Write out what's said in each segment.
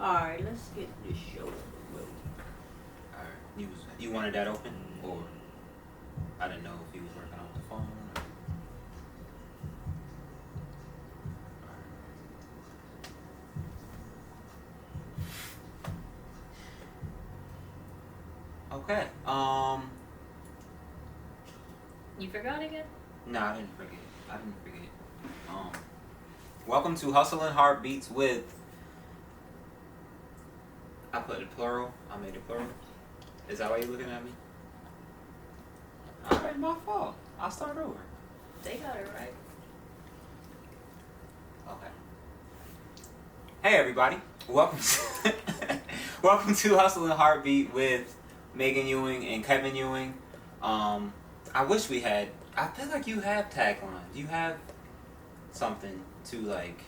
Alright, let's get this show on the road. Alright, you wanted that open? Or I didn't know if you was working on the phone. Okay. You forgot again? No, I didn't forget. Welcome to Hustle and Heartbeats with. I put it plural. I made it plural. Is that why you're looking at me? Alright, my fault. I'll start over. They got it right. Okay. Hey everybody. Welcome to Welcome to Hustle and Heartbeat with Megan Ewing and Kevin Ewing. I wish we had. I feel like you have taglines. You have something to like.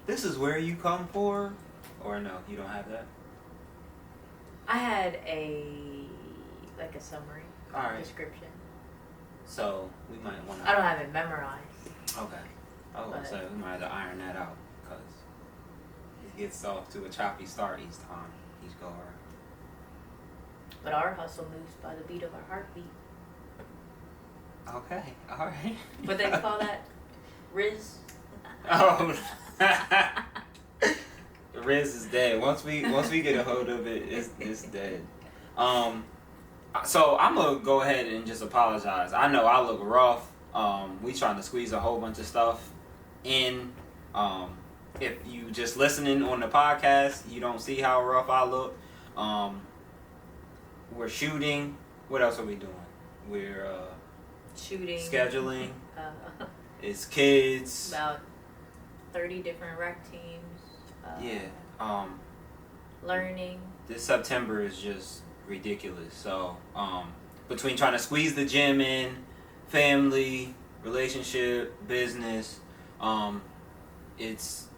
This is where you come for, or no? You don't have that. I had a summary description. So we might want to. I don't have it memorized. Okay. I was gonna say we might have to iron that out because it gets off to a choppy start each time, each go around. But our hustle moves by the beat of our heartbeat. Okay, all right. What they call that? Riz? Oh. Riz is dead. Once we get a hold of it, it's dead. So I'm gonna go ahead and just apologize. I know I look rough. We trying to squeeze a whole bunch of stuff in. If you just listening on the podcast, you don't see how rough I look. We're shooting. What else are we doing? We're shooting. Scheduling. It's kids. About 30 different rec teams. Learning. This September is just ridiculous. So between trying to squeeze the gym in, family, relationship, business, it's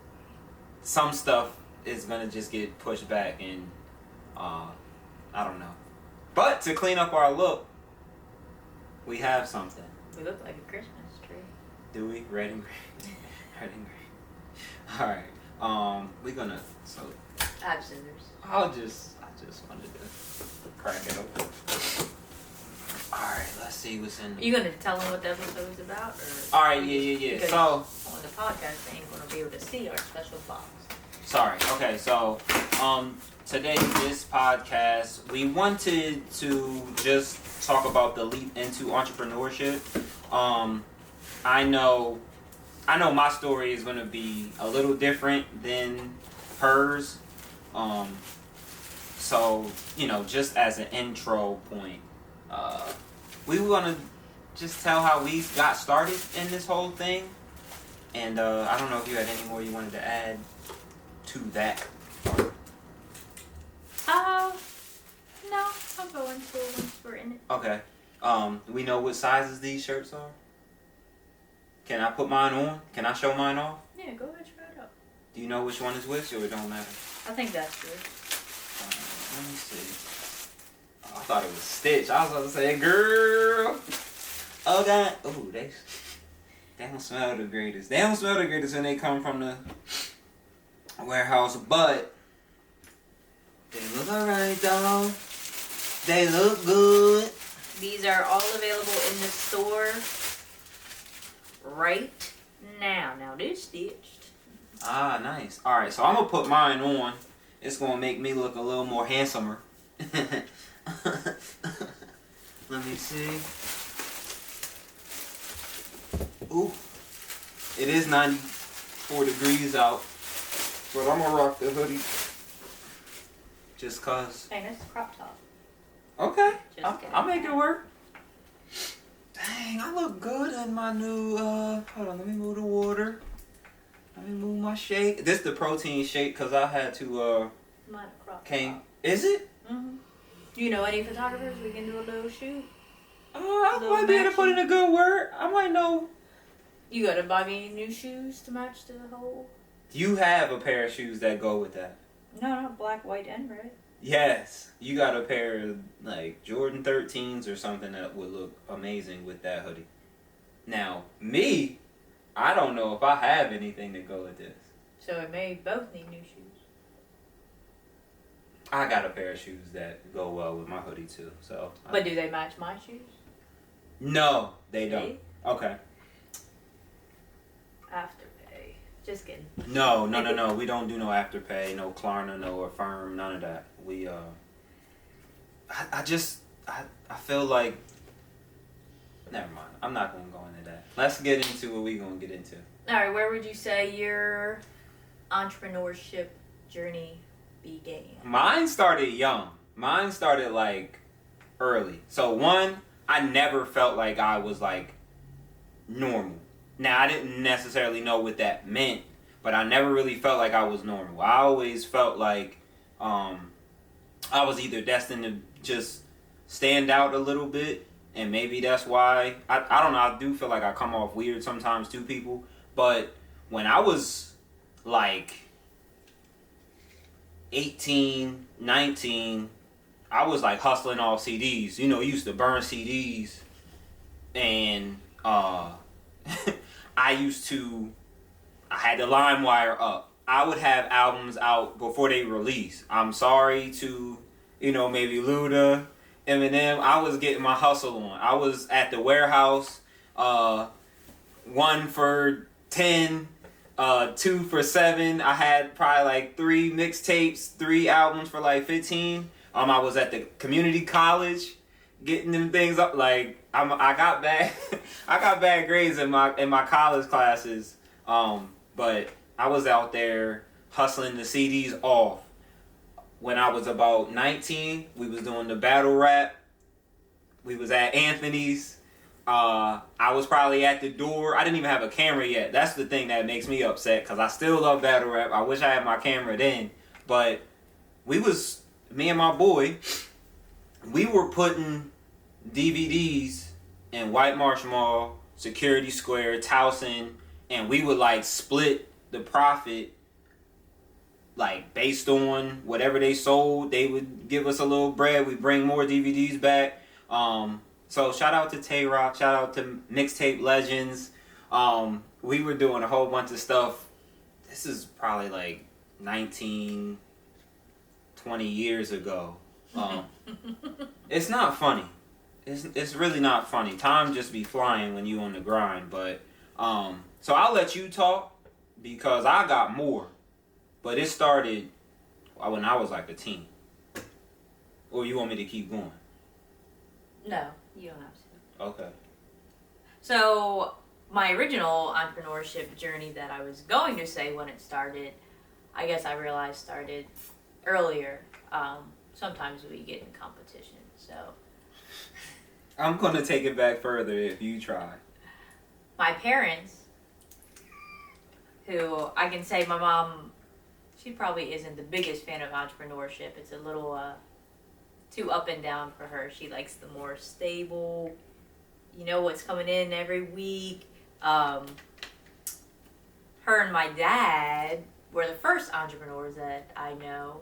some stuff is gonna just get pushed back, and I don't know. But to clean up our look, we have something. We look like a Christmas tree. Do we? Red and green. Red and green. Alright. We're gonna I have scissors. I just wanted to crack it open. Alright, let's see what's in. You gonna tell them what the episode is about, or? Alright, yeah. Because so on the podcast, they ain't gonna be able to see our special box. Sorry. Okay, so today this podcast we wanted to just talk about the leap into entrepreneurship. I know my story is gonna be a little different than hers. So just as an intro point, we want to just tell how we got started in this whole thing, and I don't know if you had any more you wanted to add to that. No, I'll go into it once we're in it. Okay. Do we know what sizes these shirts are? Can I put mine on? Can I show mine off? Yeah, go ahead, try it out. Do you know which one is which, or it don't matter? I think that's good. Let me see. Oh, I thought it was Stitch. I was about to say, girl. Oh, God. Oh, they don't smell the greatest. They don't smell the greatest when they come from the warehouse, but they look alright, though. They look good. These are all available in the store right now. Now, they're stitched. Ah, nice. Alright, so I'm going to put mine on. It's going to make me look a little more handsomer. Let me see. Ooh. It is 94 degrees out. But I'm going to rock the hoodie. Just cause. Hey, that's a crop top. Okay. I'll make it work. Dang, I look good in my new, hold on, let me move the water. Let me move my shake. This is the protein shake because I had to, Mine a crop came. top. Is it? Mm-hmm. Do you know any photographers? We can do a little shoot. I might be able to put in a good word. I might know. You gotta buy me new shoes to match to the whole. You have a pair of shoes that go with that. No, not black, white, and red. Yes. You got a pair of, like, Jordan 13s or something that would look amazing with that hoodie. Now, me, I don't know if I have anything to go with this. So it may both need new shoes. I got a pair of shoes that go well with my hoodie too. So. But do they match my shoes? No, they don't. See? Okay. Afterpay. Just kidding. No. We don't do no Afterpay, no Klarna, no Affirm, none of that. We I feel like. Never mind. I'm not gonna go into that. Let's get into what we gonna get into. All right. Where would you say your entrepreneurship journey began? Mine started young. Mine started like early. So one, I never felt like I was like normal. Now I didn't necessarily know what that meant, but I never really felt like I was normal. I always felt like I was either destined to just stand out a little bit, and maybe that's why I don't know. I do feel like I come off weird sometimes to people, but when I was like 18, 19, I was like hustling off CDs. You know, used to burn CDs, and I had the LimeWire up. I would have albums out before they release. I'm sorry to, maybe Luda, Eminem. I was getting my hustle on. I was at the warehouse, 1 for 10, 2 for 7. I had probably like 3 mixtapes, 3 albums for like 15. I was at the community college getting them things up. Like I got bad I got bad grades in my college classes. But I was out there hustling the CDs off. When I was about 19, we was doing the battle rap. We was at Anthony's. I was probably at the door. I didn't even have a camera yet. That's the thing that makes me upset, because I still love battle rap. I wish I had my camera then. But me and my boy, we were putting DVDs in White Marsh Mall, Security Square, Towson, and we would like split the profit, like based on whatever they sold. They would give us a little bread. We bring more DVDs back. So shout out to Tay Rock, shout out to Mixtape Legends. We were doing a whole bunch of stuff. This is probably like 19, 20 years ago. It's not funny. It's really not funny. Time just be flying when you on the grind. But so I'll let you talk, because I got more. But it started when I was like a teen. Or you want me to keep going? No, you don't have to. Okay. So my original entrepreneurship journey that I was going to say when it started, I guess I realized started earlier. Sometimes we get in competition, so. I'm going to take it back further if you try. My parents, who I can say my mom, she probably isn't the biggest fan of entrepreneurship. It's a little too up and down for her. She likes the more stable, what's coming in every week. Her and my dad were the first entrepreneurs that I know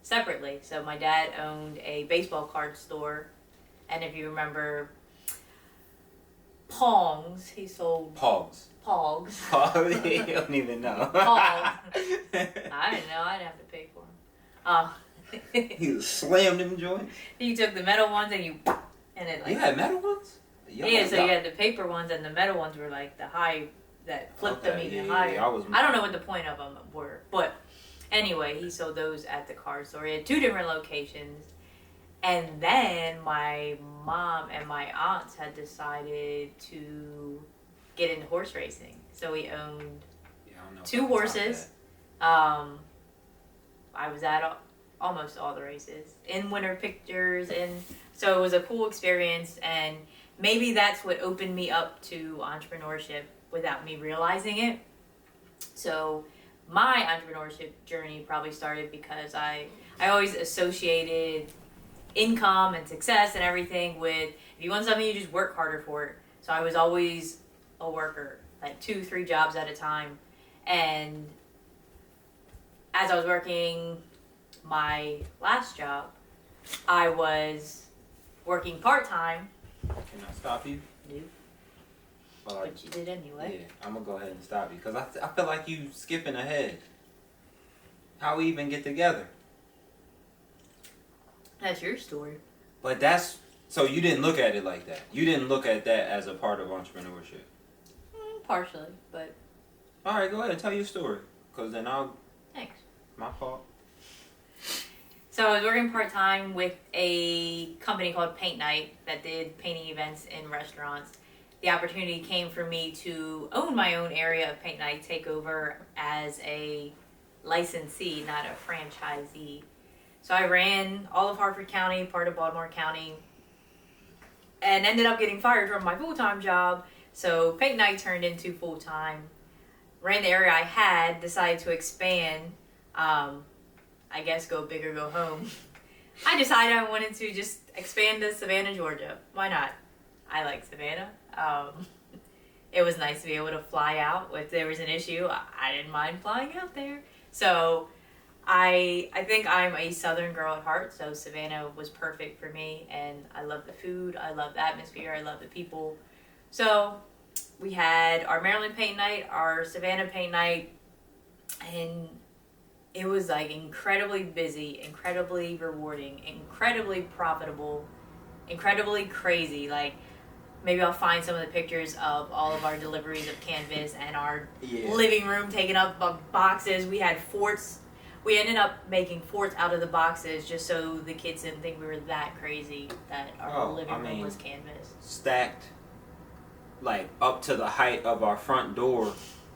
separately. So my dad owned a baseball card store. And if you remember Pongs, he sold... Pogs. Pogs. You don't even know. Pogs. I didn't know. I didn't have to pay for them. He slammed them joints? You took the metal ones and it like... You had metal ones? Yeah, so you had the paper ones, and the metal ones were like the high that flipped them even higher. Yeah, I don't know what the point of them were, but anyway, he sold those at the card store. He had 2 different locations, and then my mom and my aunts had decided to get into horse racing, so we owned 2 horses. I was at almost all the races in winter pictures, and so it was a cool experience, and maybe that's what opened me up to entrepreneurship without me realizing it. So my entrepreneurship journey probably started because I always associated income and success and everything with, if you want something, you just work harder for it. So I was always a worker, like 2-3 jobs at a time. And as I was working my last job, I was working part-time. Can I stop you? No. But you did anyway. Yeah, I'm going to go ahead and stop you, because I feel like you skipping ahead. How we even get together? That's your story. But that's so you didn't look at it like that. You didn't look at that as a part of entrepreneurship. Partially, but. All right, go ahead and tell your story, cause then I'll. Thanks. My fault. So I was working part-time with a company called Paint Night that did painting events in restaurants. The opportunity came for me to own my own area of Paint Night, take over as a licensee, not a franchisee. So I ran all of Harford County, part of Baltimore County, and ended up getting fired from my full-time job. So Paint Night turned into full-time. Ran the area I had, decided to expand. I guess go big or go home. I decided I wanted to just expand to Savannah, Georgia. Why not? I like Savannah. It was nice to be able to fly out. If there was an issue, I didn't mind flying out there. So I think I'm a Southern girl at heart, so Savannah was perfect for me. And I love the food, I love the atmosphere, I love the people. So we had our Maryland Paint Night, our Savannah Paint Night, and it was like incredibly busy, incredibly rewarding, incredibly profitable, incredibly crazy. Like, maybe I'll find some of the pictures of all of our deliveries of canvas and our living room taken up by boxes. We had forts. We ended up making forts out of the boxes just so the kids didn't think we were that crazy that our living room was canvas. Stacked, like, up to the height of our front door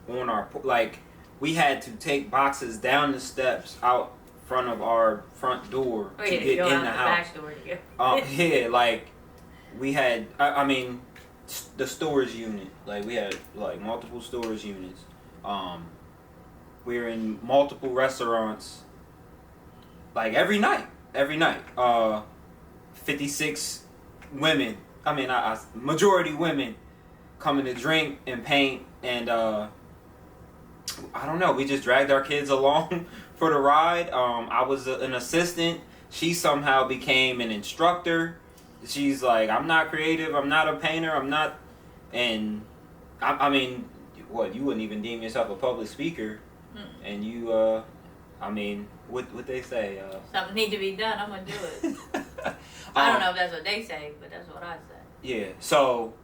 on our, like, we had to take boxes down the steps out front of our front door to get in the house. Back door to get. Yeah, like we had. I mean, the storage unit. Like we had like multiple storage units. We were in multiple restaurants. Like every night. 56 women. I mean, majority women coming to drink and paint and. I don't know. We just dragged our kids along for the ride. I was an assistant. She somehow became an instructor. She's like, I'm not creative. I'm not a painter. I'm not. And I mean, what? You wouldn't even deem yourself a public speaker. And you, I mean, what they say? Something need to be done. I'm gonna do it. I don't know if that's what they say, but that's what I say. Yeah. So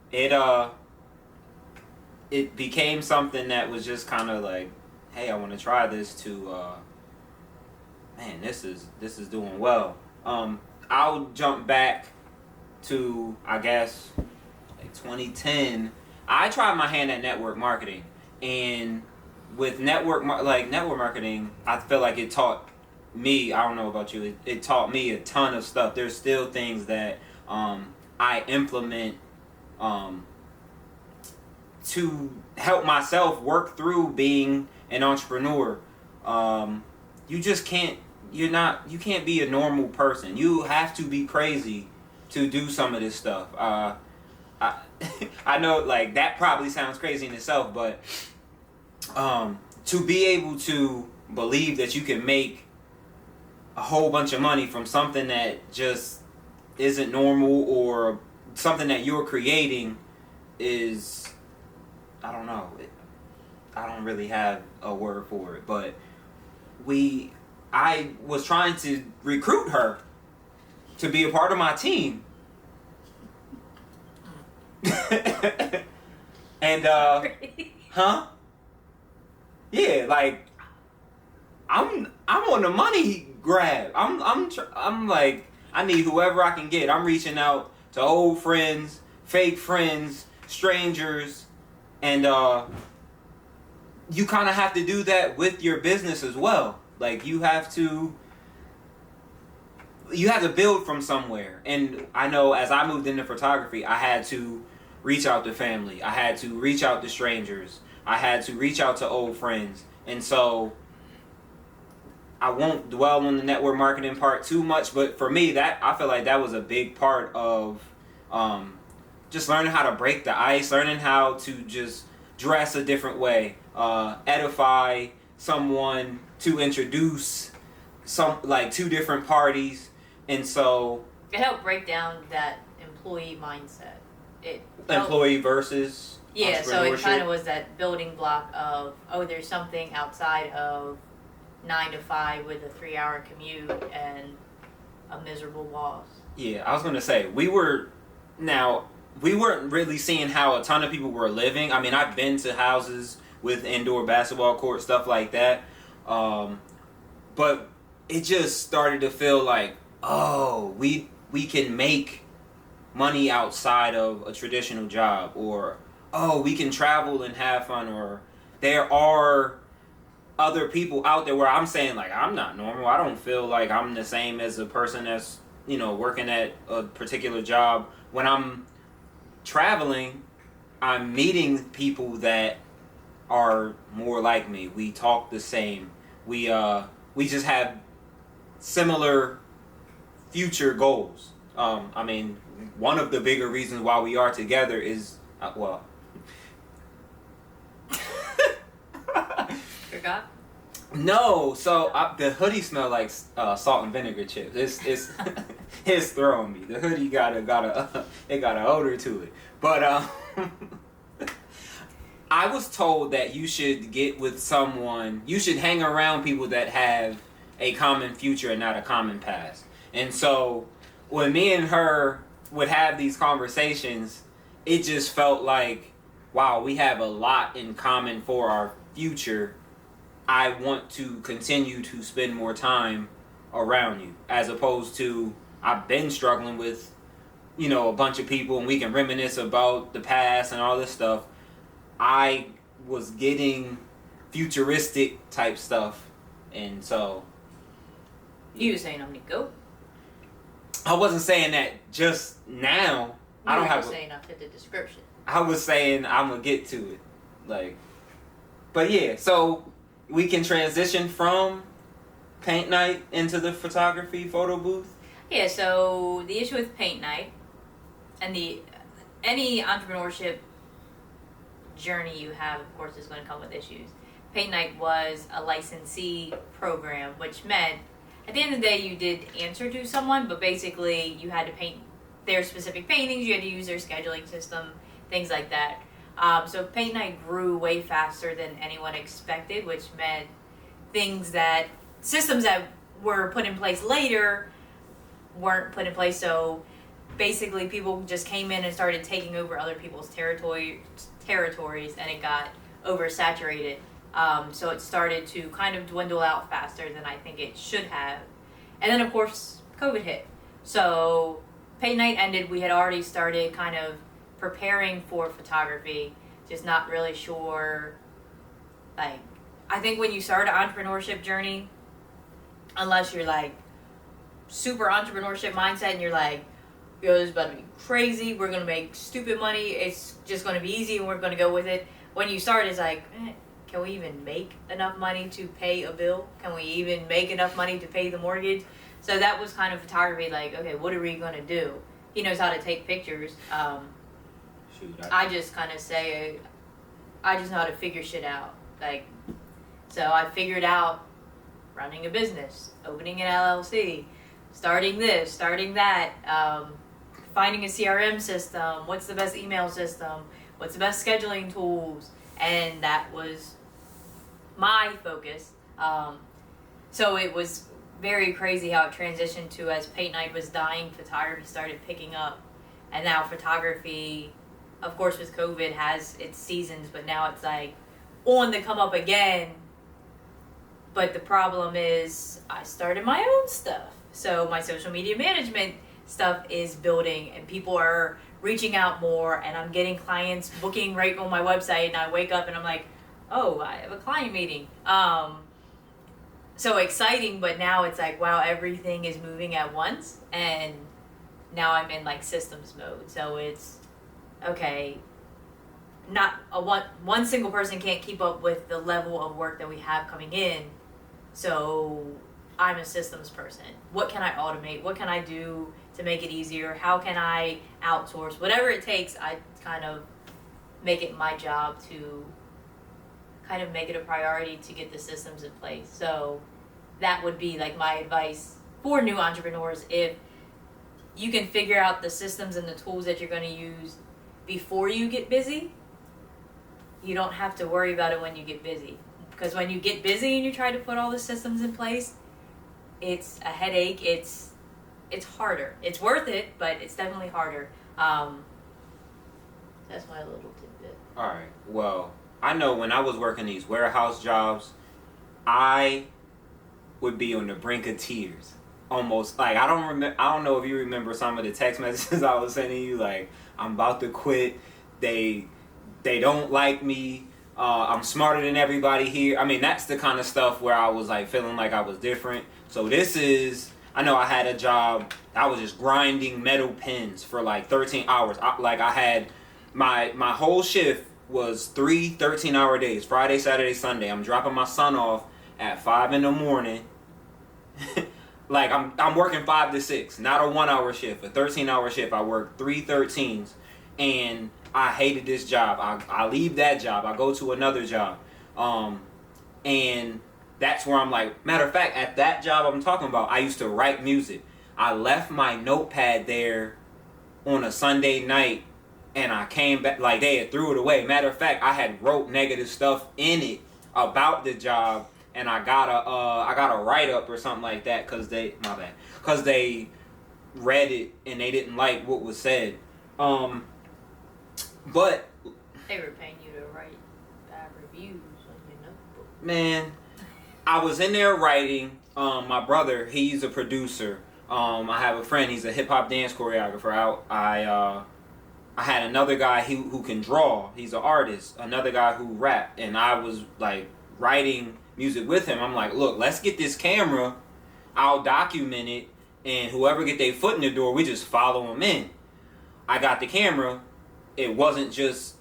it became something that was just kind of like, hey, I want to try this to, man, this is doing well. I'll jump back to, I guess, like 2010. I tried my hand at network marketing, and with network marketing, I feel like it taught me, I don't know about you, it taught me a ton of stuff. There's still things that I implement to help myself work through being an entrepreneur. You just can't. You can't be a normal person. You have to be crazy to do some of this stuff. I know, like, that probably sounds crazy in itself, but to be able to believe that you can make a whole bunch of money from something that just isn't normal or something that you're creating is, I don't know. I don't really have a word for it, but I was trying to recruit her to be a part of my team. And huh? Yeah, like I'm on the money grab. I'm like, I need whoever I can get. I'm reaching out to old friends, fake friends, strangers. And you kind of have to do that with your business as well. Like you have to build from somewhere. And I know as I moved into photography, I had to reach out to family. I had to reach out to strangers. I had to reach out to old friends. And so I won't dwell on the network marketing part too much, but for me, I feel like that was a big part of just learning how to break the ice, learning how to just dress a different way, edify someone, to introduce two different parties. And so it helped break down that employee mindset. Employee versus yeah, so it kind of was that building block of, there's something outside of 9 to 5 with a 3-hour commute, and a miserable boss. Yeah, I was gonna say we weren't really seeing how a ton of people were living. I mean, I've been to houses with indoor basketball court, stuff like that, but it just started to feel like, oh, we can make money outside of a traditional job, or oh, we can travel and have fun, or there are other people out there where I'm saying, like, I'm not normal. I don't feel like I'm the same as a person that's, working at a particular job. When I'm traveling, I'm meeting people that are more like me. We talk the same. We just have similar future goals. I mean, one of the bigger reasons why we are together is, Forgot? No, so the hoodie smell like salt and vinegar chips. It's it's throwing me. The hoodie got an odor to it. But I was told that you should get with someone. You should hang around people that have a common future and not a common past. And so when me and her would have these conversations, it just felt like, wow, we have a lot in common for our future. I want to continue to spend more time around you, as opposed to I've been struggling with, a bunch of people, and we can reminisce about the past and all this stuff. I was getting futuristic type stuff, and so You were saying I'm gonna go. I wasn't saying that just now. I don't have saying I fit the description. I was saying I'm gonna get to it, but yeah. So we can transition from paint night into the photography photo booth. Yeah. So the issue with paint night and any entrepreneurship journey you have, of course, is going to come with issues. Paint night was a licensee program, which meant at the end of the day you did answer to someone, but basically you had to paint their specific paintings. You had to use their scheduling system, things like that. So paint night grew way faster than anyone expected, which meant systems that were put in place later weren't put in place. So basically people just came in and started taking over other people's territories, and it got oversaturated. So it started to kind of dwindle out faster than I think it should have. And then of course COVID hit. So paint night ended. We had already started kind of preparing for photography, just not really sure. I think when you start an entrepreneurship journey, unless you're super entrepreneurship mindset and you're this is about to be crazy, we're gonna make stupid money, it's just gonna be easy and we're gonna go with it. When you start, it's can we even make enough money to pay a bill? Can we even make enough money to pay the mortgage? So that was kind of photography, okay, what are we gonna do? He knows how to take pictures. I just kind of say, I just know how to figure shit out. So I figured out running a business, opening an LLC, starting this, starting that, finding a CRM system, what's the best email system, what's the best scheduling tools, and that was my focus. So it was very crazy how it transitioned to, as paint night was dying, photography started picking up, and now photography, of course with COVID, has its seasons, but now it's on the come up again. But the problem is I started my own stuff. So my social media management stuff is building and people are reaching out more, and I'm getting clients booking right on my website, and I wake up and I'm like, oh, I have a client meeting. So exciting, but now it's wow, everything is moving at once, and now I'm in systems mode. So it's okay, not one single person can't keep up with the level of work that we have coming in. So I'm a systems person. What can I automate? What can I do to make it easier? How can I outsource? Whatever it takes, I kind of make it my job to kind of make it a priority to get the systems in place. So that would be my advice for new entrepreneurs. If you can figure out the systems and the tools that you're going to use before you get busy, you don't have to worry about it when you get busy. Because when you get busy and you try to put all the systems in place, it's a headache. It's it's harder. It's worth it, but it's definitely harder. That's my little tidbit. All right. Well, I know when I was working these warehouse jobs, I would be on the brink of tears. Almost like I don't know if you remember some of the text messages I was sending you. Like, I'm about to quit. They don't like me. I'm smarter than everybody here. I mean, that's the kind of stuff where I was like feeling like I was different. So this is. I know I had a job. I was just grinding metal pins for like 13 hours. I had my whole shift was 3 13-hour days. Friday, Saturday, Sunday. I'm dropping my son off at 5 in the morning. Like I'm working 5 to 6, not a 1-hour shift, a 13-hour shift. I work 3 13s, and I hated this job. I leave that job. I go to another job, and that's where I'm like. Matter of fact, at that job I'm talking about, I used to write music. I left my notepad there on a Sunday night, and I came back like they had threw it away. Matter of fact, I had wrote negative stuff in it about the job. And I got a write up or something like that because they read it and they didn't like what was said. But they were paying you to write bad reviews on your notebook. Man, I was in there writing. My brother, he's a producer. I have a friend, he's a hip hop dance choreographer. I had another guy who can draw. He's an artist. Another guy who rap, and I was like writing music with him. I'm like, look, let's get this camera. I'll document it, and whoever get their foot in the door, we just follow them in. I got the camera. It wasn't just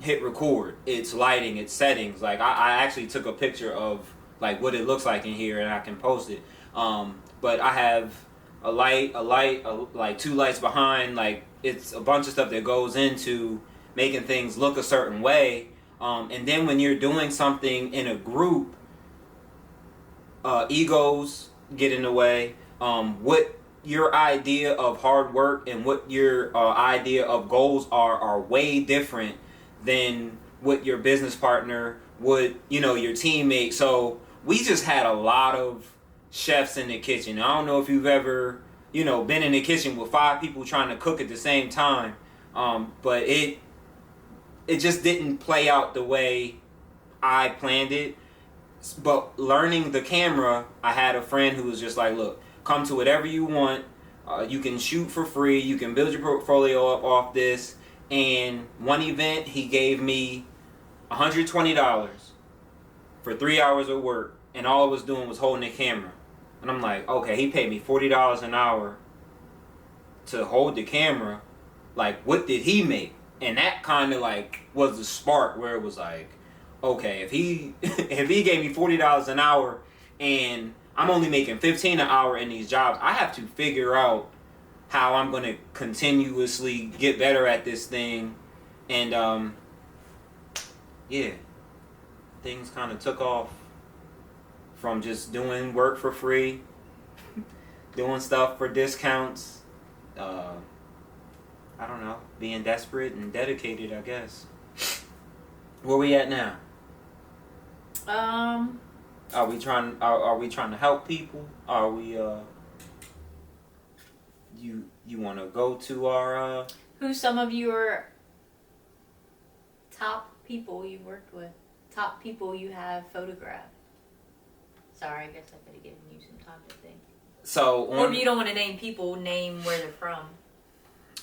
hit record. It's lighting, it's settings. Like I actually took a picture of like what it looks like in here, and I can post it. But I have a light, like 2 lights behind. Like it's a bunch of stuff that goes into making things look a certain way. And then when you're doing something in a group, egos get in the way. What your idea of hard work and what your idea of goals are way different than what your business partner would, your teammate. So we just had a lot of chefs in the kitchen. I don't know if you've ever, been in the kitchen with 5 people trying to cook at the same time. But it just didn't play out the way I planned it. But learning the camera, I had a friend who was just like, look, come to whatever you want. You can shoot for free. You can build your portfolio up off this. And one event, he gave me $120 for 3 hours of work. And all I was doing was holding the camera. And I'm like, okay, he paid me $40 an hour to hold the camera. Like, what did he make? And that kind of like was the spark where it was like, okay, if he gave me $40 an hour and I'm only making $15 an hour in these jobs, I have to figure out how I'm gonna continuously get better at this thing. And yeah, things kind of took off from just doing work for free, doing stuff for discounts. I don't know, being desperate and dedicated, I guess. Where we at now? Are we trying to help people? Are we you want to go to our Who's some of your top people you worked with? Top people you have photographed? Sorry, I guess I could have given you some time to think. So or if you don't want to name people, name where they're from.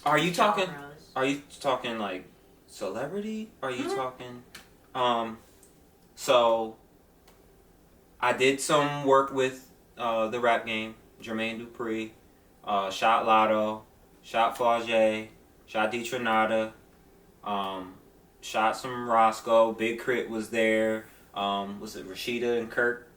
Are you talking like celebrity? Are you talking so I did some work with the rap game, Jermaine Dupri, Shot Lotto, Shot Flaugier, Shot D Trinata, shot some Roscoe, Big Crit was there, was it Rashida and Kirk?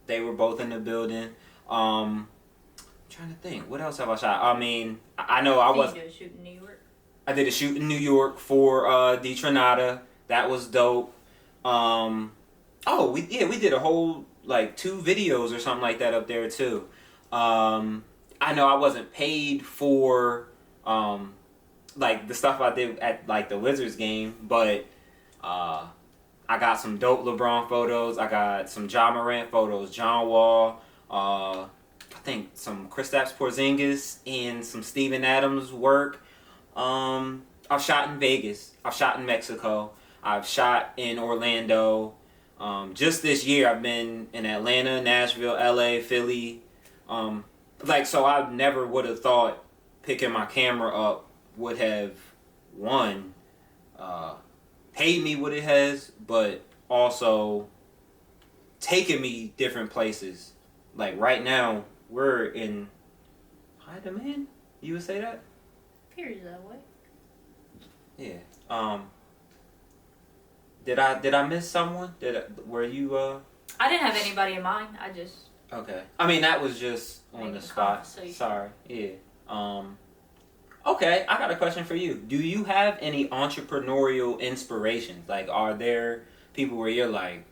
They were both in the building. Trying to think, what else have I shot? I mean, I know I was. Did you do a shoot in New York? I did a shoot in New York for D Trinata. That was dope. We did a whole like 2 videos or something like that up there too. I know I wasn't paid for like the stuff I did at like the Wizards game, but I got some dope LeBron photos. I got some Ja Morant photos, John Wall. I think some Kristaps Porzingis and some Steven Adams work. I've shot in Vegas. I've shot in Mexico. I've shot in Orlando. Just this year, I've been in Atlanta, Nashville, LA, Philly. So I never would have thought picking my camera up would have, one, paid me what it has, but also taken me different places. Like right now, we're in high demand. You would say that? Appears that way. Yeah. Did I miss someone? Were you I didn't have anybody in mind. I just okay. I mean that was just on the spot. Sorry. Yeah. Okay, I got a question for you. Do you have any entrepreneurial inspirations? Like, are there people where you're like,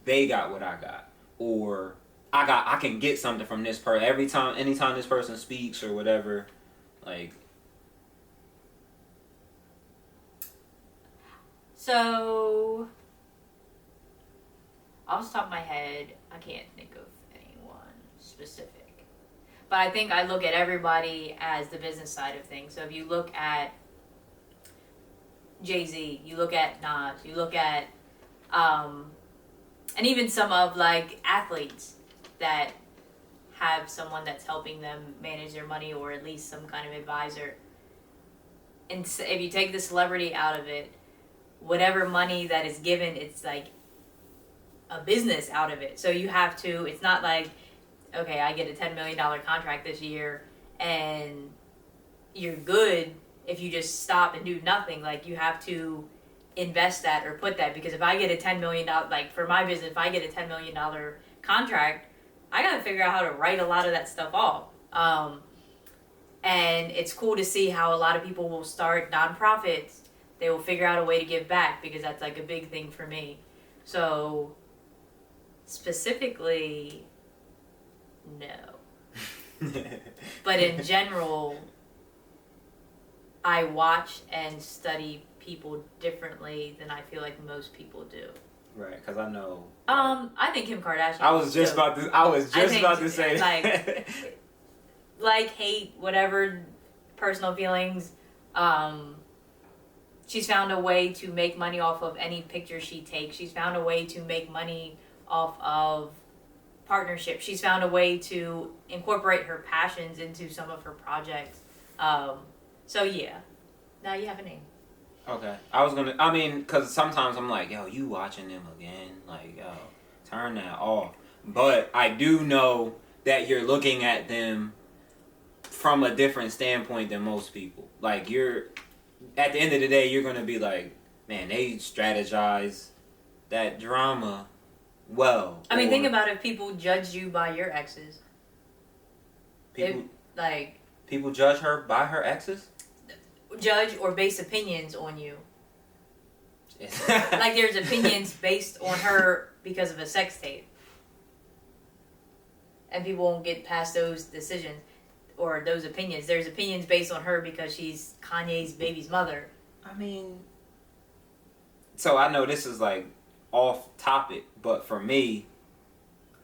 they got what I got, or I can get something from this person anytime this person speaks or whatever, like. So, off the top of my head, I can't think of anyone specific. But I think I look at everybody as the business side of things. So if you look at Jay-Z, you look at Nas, you look at, and even some of like athletes that have someone that's helping them manage their money or at least some kind of advisor. And if you take the celebrity out of it, whatever money that is given, it's like a business out of it. So you have to, it's not like, okay, I get a $10 million contract this year and you're good if you just stop and do nothing. Like you have to invest that or put that, because if I get a $10 million, like for my business, if I get a $10 million contract, I got to figure out how to write a lot of that stuff off. And it's cool to see how a lot of people will start nonprofits. They will figure out a way to give back, because that's like a big thing for me. So specifically, no. But in general, I watch and study people differently than I feel like most people do. Right, because I know. I think Kim Kardashian. I was just about to say that. Like hate, whatever personal feelings. She's found a way to make money off of any picture she takes. She's found a way to make money off of partnerships. She's found a way to incorporate her passions into some of her projects. So yeah, now you have a name. Okay, because sometimes I'm like, yo, you watching them again? Like, yo, turn that off. But I do know that you're looking at them from a different standpoint than most people. Like, at the end of the day, you're going to be like, man, they strategize that drama well. I mean, think about it. People judge you by your exes. People judge her by her exes? Judge or base opinions on you. Like there's opinions based on her because of a sex tape. And people won't get past those decisions or those opinions. There's opinions based on her because she's Kanye's baby's mother. I mean, so I know this is like off topic, but for me,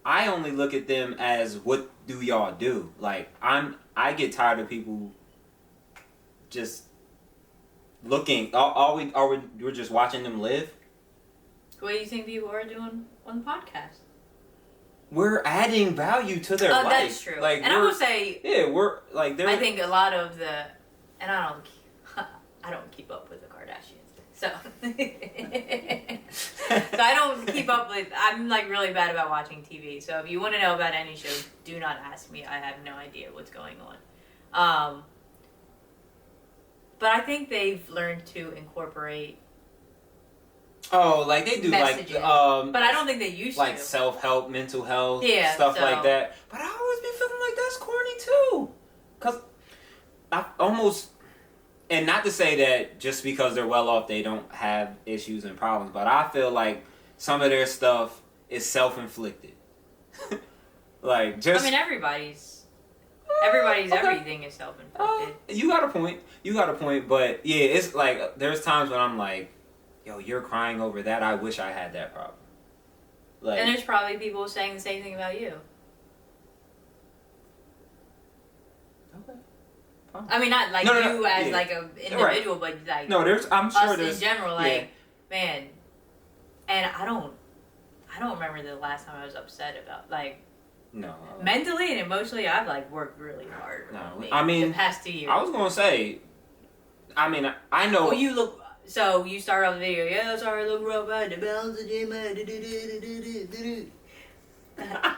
I only look at them as, what do y'all do? Like, I get tired of people just looking. We're just watching them live. What do you think people are doing on the podcast? We're adding value to their life. Oh, that's true. Like, and I will say, yeah, we're like, I think a lot of and I don't keep up with the Kardashians, so so I don't keep up with. I'm like really bad about watching TV. So if you want to know about any show, do not ask me. I have no idea what's going on. But I think they've learned to incorporate. Oh, like they do messages. But I don't think they used like to. self-help, mental health, stuff like that. But I always been feeling like that's corny too. Cause I almost, and not to say that just because they're well off they don't have issues and problems, but I feel like some of their stuff is self-inflicted. Like just. I mean, everybody's Okay. everything is self-inflicted. You got a point. But yeah, it's like there's times when I'm like, yo, you're crying over that. I wish I had that problem. Like, and there's probably people saying the same thing about you. I mean, not like you as like an individual, but like I'm sure us there's in general. Like, man, and I don't remember the last time I was upset about like. No. Mentally and emotionally, I've like worked really hard. I mean, the past 2 years. I was gonna say. I mean, I know. Well, you look. So you start off the video. Yeah, sorry, I look rough. I had to balance the gym.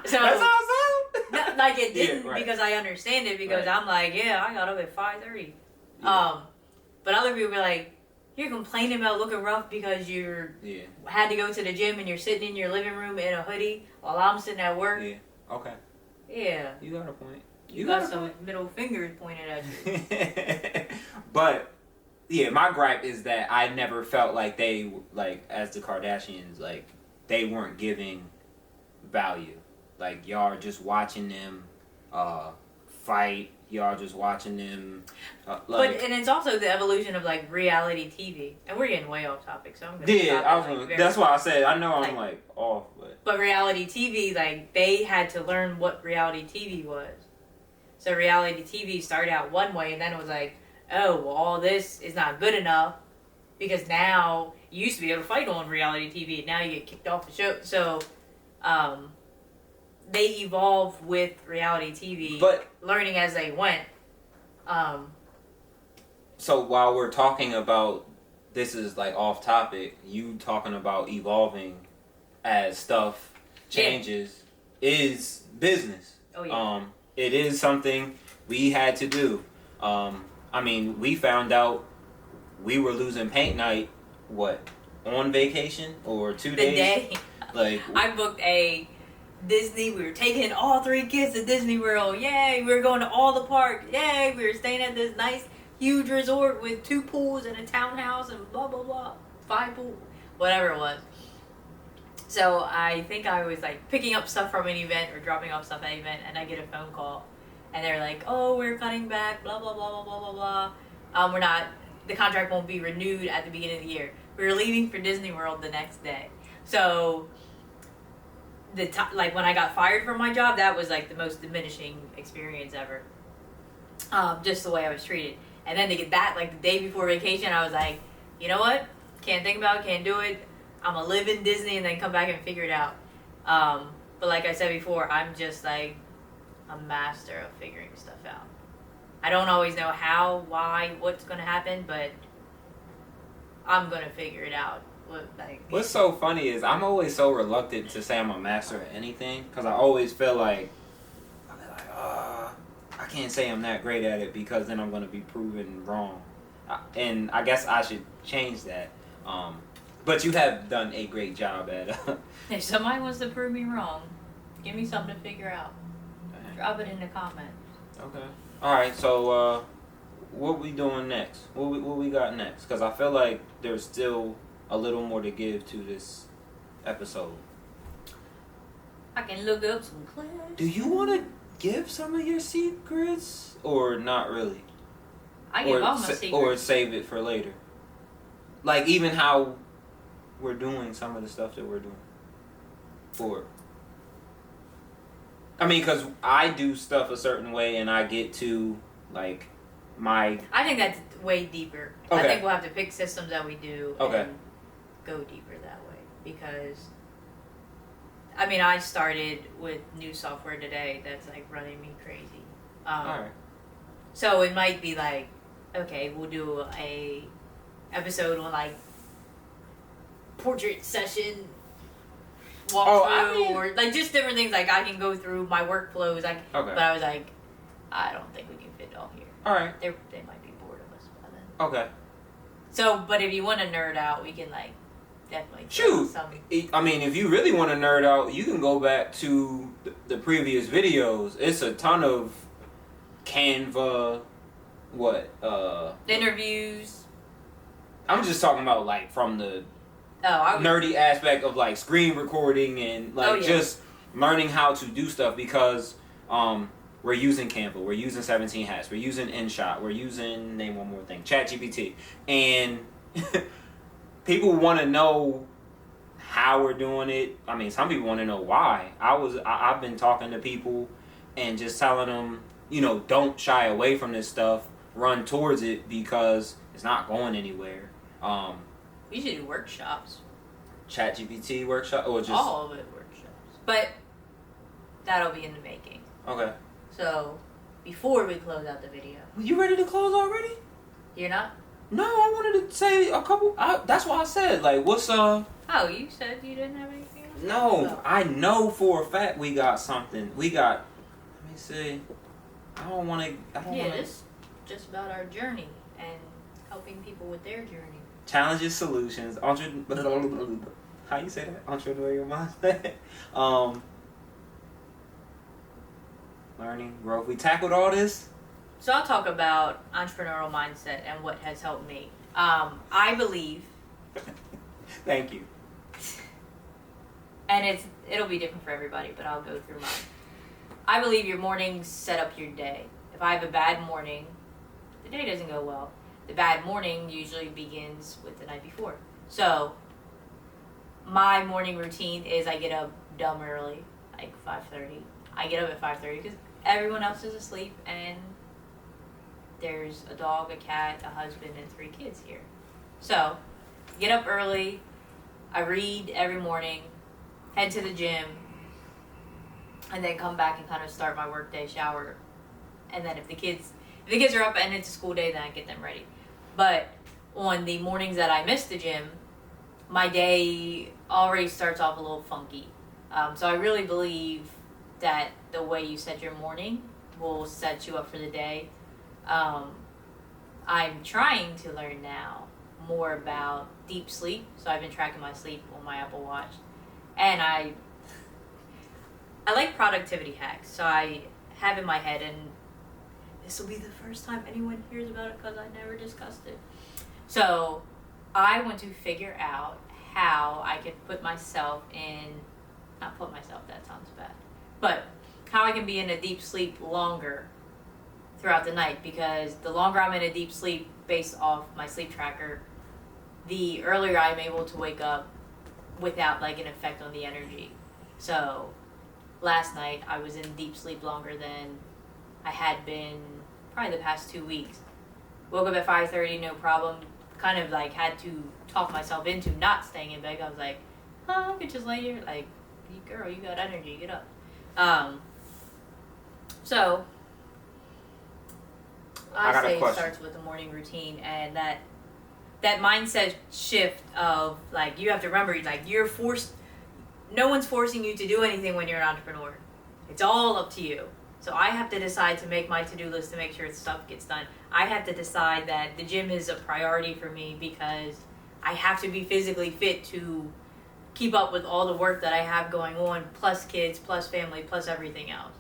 So that's awesome. Like it didn't because I understand it because I'm like, yeah, I got up at 5:30. Yeah. But other people be like, you're complaining about looking rough because you had to go to the gym and you're sitting in your living room in a hoodie while I'm sitting at work. Yeah. Okay. Yeah. You got a point. You got some middle fingers pointed at you. But yeah, my gripe is that I never felt like they as the Kardashians they weren't giving value. Like y'all are just watching them fight. Y'all just watching them. But and it's also the evolution of like reality TV, and we're getting way off topic, so I'm gonna that's why I said I know I'm off, but reality TV, like they had to learn what reality TV was. So reality TV started out one way, and then it was like, oh, well, all this is not good enough because now you used to be able to fight on reality TV, and now you get kicked off the show. So, they evolved with reality TV, but learning as they went. So while we're talking about this is like off topic, you talking about evolving as stuff changes is business. Oh yeah. It is something we had to do. I mean, we found out we were losing paint night. On vacation or 2 days? The day. Like I booked a Disney. We were taking all 3 kids to Disney World. Yay! We were going to all the parks. Yay! We were staying at this nice, huge resort with 2 pools and a townhouse and blah blah blah. 5 pools, whatever it was. So I think I was like picking up stuff from an event or dropping off stuff at an event, and I get a phone call, and they're like, "Oh, we're cutting back. Blah blah blah blah blah blah blah. We're not. The contract won't be renewed at the beginning of the year. We were leaving for Disney World the next day. So." Like when I got fired from my job, that was like the most diminishing experience ever. Just the way I was treated. And then to get that like the day before vacation, I was like, you know what? Can't think about it, can't do it. I'm gonna live in Disney and then come back and figure it out. But like I said before, I'm just like a master of figuring stuff out. I don't always know how, why, what's gonna happen, but I'm gonna figure it out. What's so funny is I'm always so reluctant to say I'm a master at anything because I always feel like I can't say I'm that great at it because then I'm going to be proven wrong, and I guess I should change that. But you have done a great job at if somebody wants to prove me wrong, give me something to figure out. Drop it in the comments. Okay. All right. So what we doing next? What we got next? Because I feel like there's still a little more to give to this episode. I can look up some clips. Do you want to give some of your secrets or not really? I give all my secrets. Or save it for later. Like even how we're doing some of the stuff that we're doing. I mean, because I do stuff a certain way and I get to like I think that's way deeper. Okay. I think we'll have to pick systems that we do and go deeper that way because I mean I started with new software today that's like running me crazy. Alright. So it might be like, okay, we'll do a episode on like portrait session walkthrough or like just different things like I can go through my workflows but I was like I don't think we can fit it all here. Alright. They might be bored of us by then. Okay. So but if you want to nerd out we can like definitely shoot. I mean, if you really want to nerd out, you can go back to the previous videos. It's a ton of Canva, interviews. I'm just talking about like from the nerdy aspect of like screen recording and like just learning how to do stuff because we're using Canva, we're using 17 Hats, we're using InShot, we're using name one more thing, ChatGPT, and people want to know how we're doing it. I mean, some people want to know why. I've been talking to people and just telling them, don't shy away from this stuff. run towards it because it's not going anywhere. We should do workshops. ChatGPT workshop or just all of it workshops. But that'll be in the making. Okay. So before we close out the video. You ready to close already? You're not? No, I wanted to say a couple. That's why I said, like, what's Oh, you said you didn't have anything else? No, I know for a fact we got something. We got. Let me see. I don't want to. Yeah, this is just about our journey and helping people with their journey. Challenges, solutions, how you say that? Entrepreneurial mindset. Learning, growth. We tackled all this. So I'll talk about entrepreneurial mindset and what has helped me. I believe. Thank you. And it'll be different for everybody, but I'll go through mine. I believe your mornings set up your day. If I have a bad morning, the day doesn't go well. The bad morning usually begins with the night before. So my morning routine is I get up dumb early, like 5:30. I get up at 5:30 because everyone else is asleep and there's a dog, a cat, a husband, and 3 kids here. So get up early. I read every morning, head to the gym, and then come back and kind of start my work day, shower. And then if the kids are up and it's a school day, then I get them ready. But on the mornings that I miss the gym, my day already starts off a little funky. So I really believe that the way you set your morning will set you up for the day. I'm trying to learn now more about deep sleep. So I've been tracking my sleep on my Apple Watch. And I like productivity hacks. So I have in my head, and this will be the first time anyone hears about it because I never discussed it. So I want to figure out how I can put myself in, not put myself, that sounds bad, but how I can be in a deep sleep longer throughout the night, because the longer I'm in a deep sleep based off my sleep tracker, the earlier I'm able to wake up without like an effect on the energy. So last night I was in deep sleep longer than I had been probably the past 2 weeks. Woke up at 5:30, no problem. Kind of like had to talk myself into not staying in bed. I was like, oh, I could just lay here. Like, girl, you got energy, get up. So I say it starts with the morning routine, and that mindset shift of like, you have to remember, like, you're forced. No one's forcing you to do anything when you're an entrepreneur. It's all up to you. So I have to decide to make my to-do list to make sure stuff gets done. I have to decide that the gym is a priority for me because I have to be physically fit to keep up with all the work that I have going on, plus kids, plus family, plus everything else.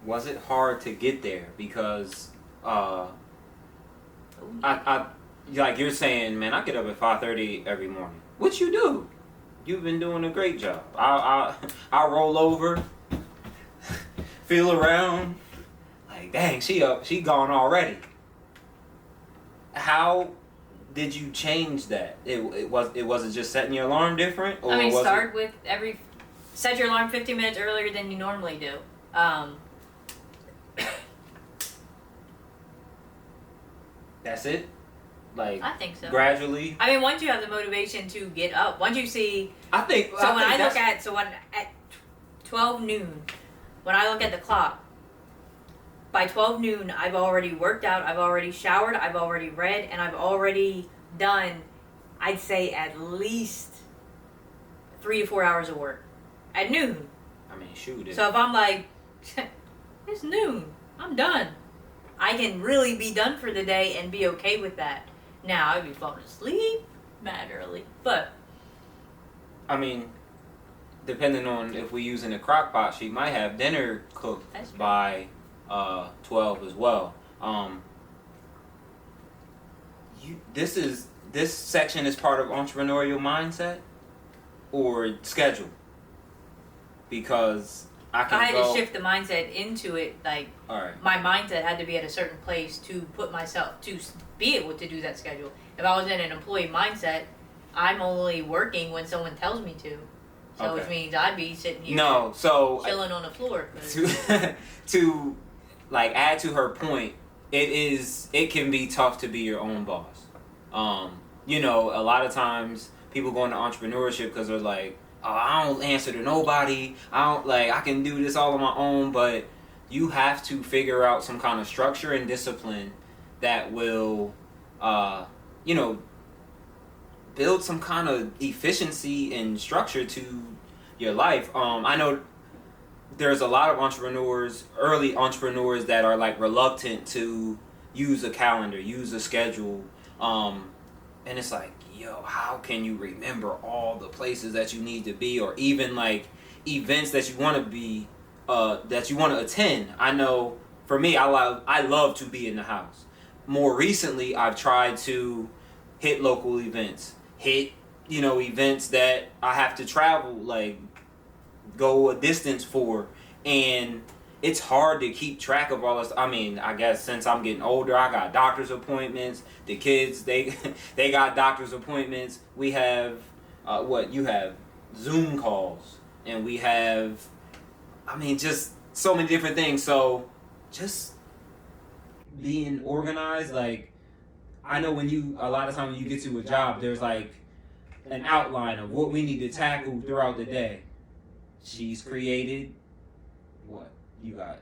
Was it hard to get there? Because I like you're saying, man, I get up at 5:30 every morning. What you do? You've been doing a great job. I roll over, feel around, like, dang, she up, she gone already. How did you change that? It wasn't just setting your alarm different, or start with set your alarm 15 minutes earlier than you normally do. That's it. Like, I think so. Gradually. I mean, once you have the motivation to get up, once you see. I think. So when I look at at 12 noon, when I look at the clock, by 12 noon, I've already worked out, I've already showered, I've already read, and I've already done, I'd say, at least 3 to 4 hours of work at noon. I mean, shoot. So if I'm like, it's noon, I'm done. I can really be done for the day and be okay with that. Now, I'd be falling asleep mad early, but. I mean, depending on if we're using a crock pot, she might have dinner cooked by 12 as well. This section is part of entrepreneurial mindset or schedule, because I had to shift the mindset into it. Like, all right, my mindset had to be at a certain place to put myself to be able to do that schedule. If I was in an employee mindset, I'm only working when someone tells me to. So which means I'd be sitting here chilling on the floor. like add to her point, it can be tough to be your own boss. You know, a lot of times people go into entrepreneurship because they're like, oh, I don't answer to nobody. I can do this all on my own. But you have to figure out some kind of structure and discipline that will, you know, build some kind of efficiency and structure to your life. I know there's a lot of early entrepreneurs that are like reluctant to use a calendar, use a schedule. And it's like, yo, how can you remember all the places that you need to be, or even like events that you want to be, that you want to attend? I know for me, I love to be in the house. More recently, I've tried to hit local events, events that I have to travel, like go a distance for, and it's hard to keep track of all this. I mean, I guess since I'm getting older, I got doctor's appointments. The kids, they got doctor's appointments. We have, you have Zoom calls, and we have, just so many different things. So just being organized, like, I know a lot of times when you get to a job, there's like an outline of what we need to tackle throughout the day. She's created, you got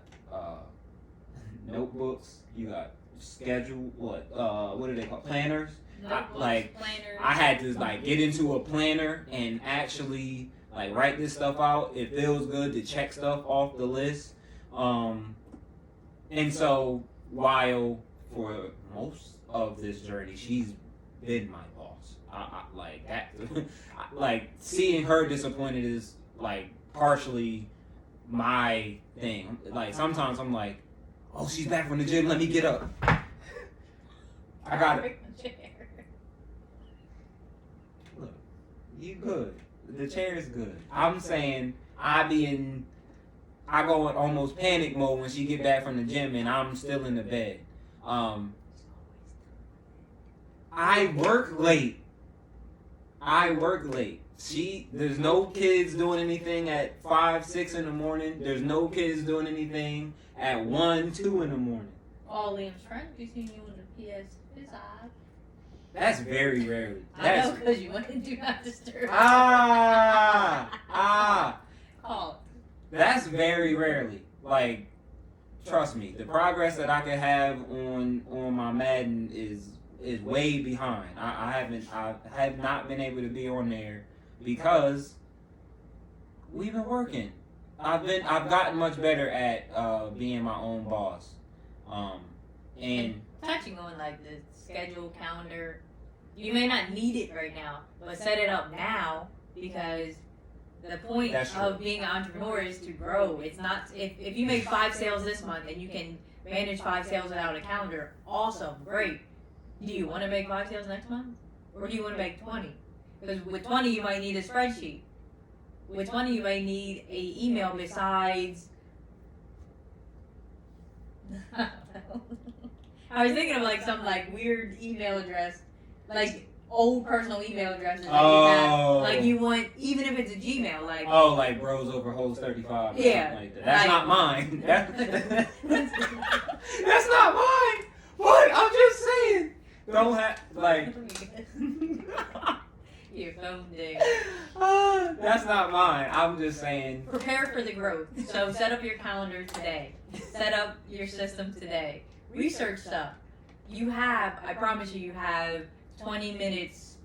notebooks, you got schedule, what are they called, planners? Planners. I had to like get into a planner and actually like write this stuff out. It feels good to check stuff off the list. And so while for most of this journey, she's been my boss. I like that. Like seeing her disappointed is like partially my thing. Like sometimes I'm like, oh, she's back from the gym, let me get up. I got it. Look, you good. The chair is good. I'm saying I go in almost panic mode when she get back from the gym and I'm still in the bed. I work late. There's no kids doing anything at 5, 6 in the morning. There's no kids doing anything at 1, 2 in the morning. All Liam's friends be seeing you on the PS side. That's very rarely. I know, because you went to do not disturb. Oh. That's very rarely. Like, trust me, the progress that I can have on my Madden is way behind. I have not been able to be on there because we've been working. I've gotten much better at being my own boss. And touching on like the schedule, calendar, you may not need it right now, but set it up now, because the point of being an entrepreneur is to grow. It's not, if you make 5 sales this month and you can manage 5 sales without a calendar, awesome, great. Do you want to make 5 sales next month? Or do you want to make 20? Because with 20 you might need a spreadsheet. With 20 you might need a email besides I was thinking of like some like weird email address, like old personal email addresses that you have. Like you want, even if it's a Gmail, like like bros over holes 35 or yeah, something like that. That's not mine. That's not mine. What? I'm just saying. Don't have like your phone ding. That's not mine. I'm just saying. Prepare for the growth. So set up your calendar today. Set up your system today. Research stuff. I promise you have 20 minutes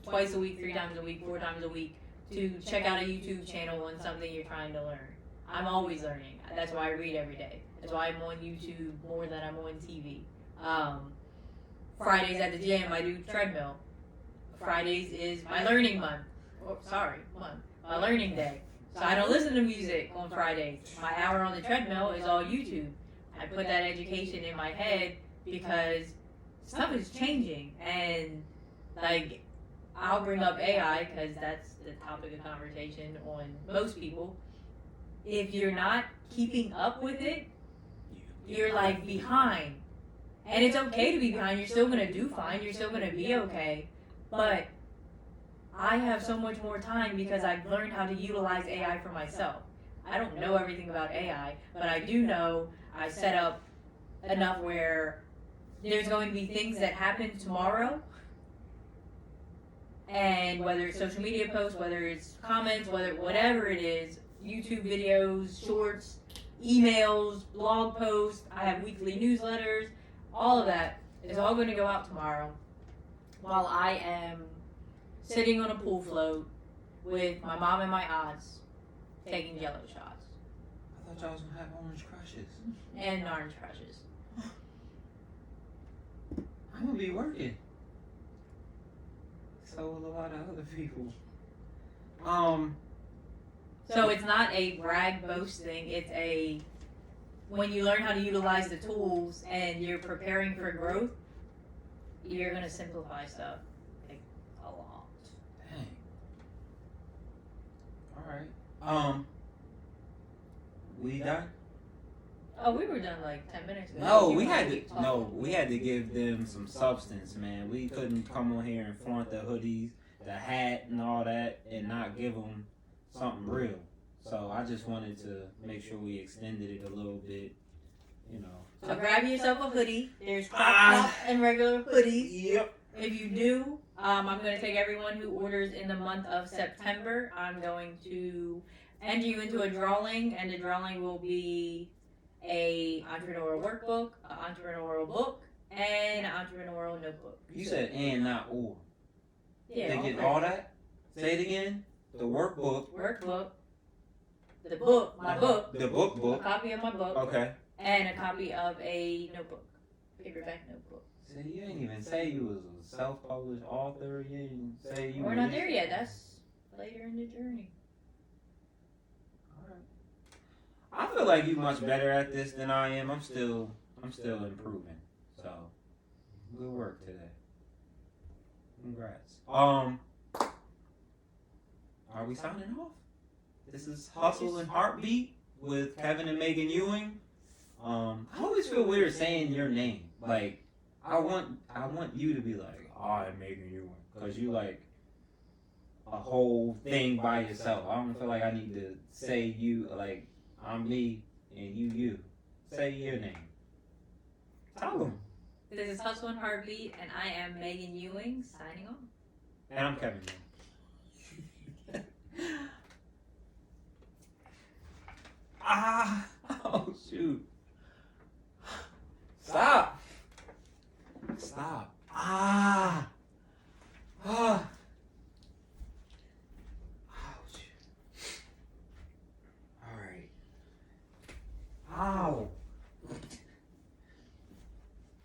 twice a week, 3 times a week, 4 times a week to check out a YouTube channel on something you're trying to learn. I'm always learning. That's why I read every day. That's why I'm on YouTube more than I'm on TV. Fridays at the gym, I do treadmill. Fridays is my learning month. My learning day. So I don't listen to music on Fridays. My hour on the treadmill is all YouTube. I put that education in my head because stuff is changing, and like I'll bring up AI because that's the topic of conversation on most people. If you're not keeping up with it, you're like behind. And it's okay to be behind. You're still going to do fine. You're still going to be okay. But I have so much more time because I've learned how to utilize AI for myself. I don't know everything about AI, but I do know I set up enough where there's going to be things that happen tomorrow, and whether it's social media posts, whether it's comments, whatever it is, YouTube videos, shorts, emails, blog posts, I have weekly newsletters, all of that is all going to go out tomorrow while I am sitting on a pool float with my mom and my aunts taking jello shots. I thought y'all was gonna have orange crushes. And orange crushes. I'm gonna be working. So will a lot of other people. So it's not a brag boast thing, it's a when you learn how to utilize the tools and you're preparing for growth, you're gonna simplify stuff like a lot. Dang. Alright. We done? Oh, we were done like 10 minutes ago. No, You we wanna had to. keep talking. No, we had to give them some substance, man. We couldn't come on here and flaunt the hoodies, the hat, and all that, and not give them something real. So I just wanted to make sure we extended it a little bit, you know. So grab yourself a hoodie. There's crop top and regular hoodies. Yep. If you do, I'm going to take everyone who orders in the month of September. I'm going to enter you into a drawing, and the drawing will be a entrepreneurial workbook, an entrepreneurial book, and an entrepreneurial notebook. You said and not or. Yeah, They get all that? Say it again. The workbook. Workbook, the book, my book, The book a book. copy of my book, Okay. and a copy of a notebook, paperback notebook. See, you ain't even say you was a self-published author. You didn't say you We're was... not there yet. That's later in the journey. I feel like you're much better at this than I am. I'm still improving. So, good work today. Congrats. Are we signing off? This is Hustle and Heartbeat with Kevin and Megan Ewing. I always feel weird saying your name. Like, I want you to be like, I'm Megan Ewing, because you like a whole thing by yourself. I don't feel like I need to say you like I'm me and you. Say your name. Tell them. This is Hustle and Heartbeat, and I am Megan Ewing, signing off. And I'm Kevin. Oh shoot.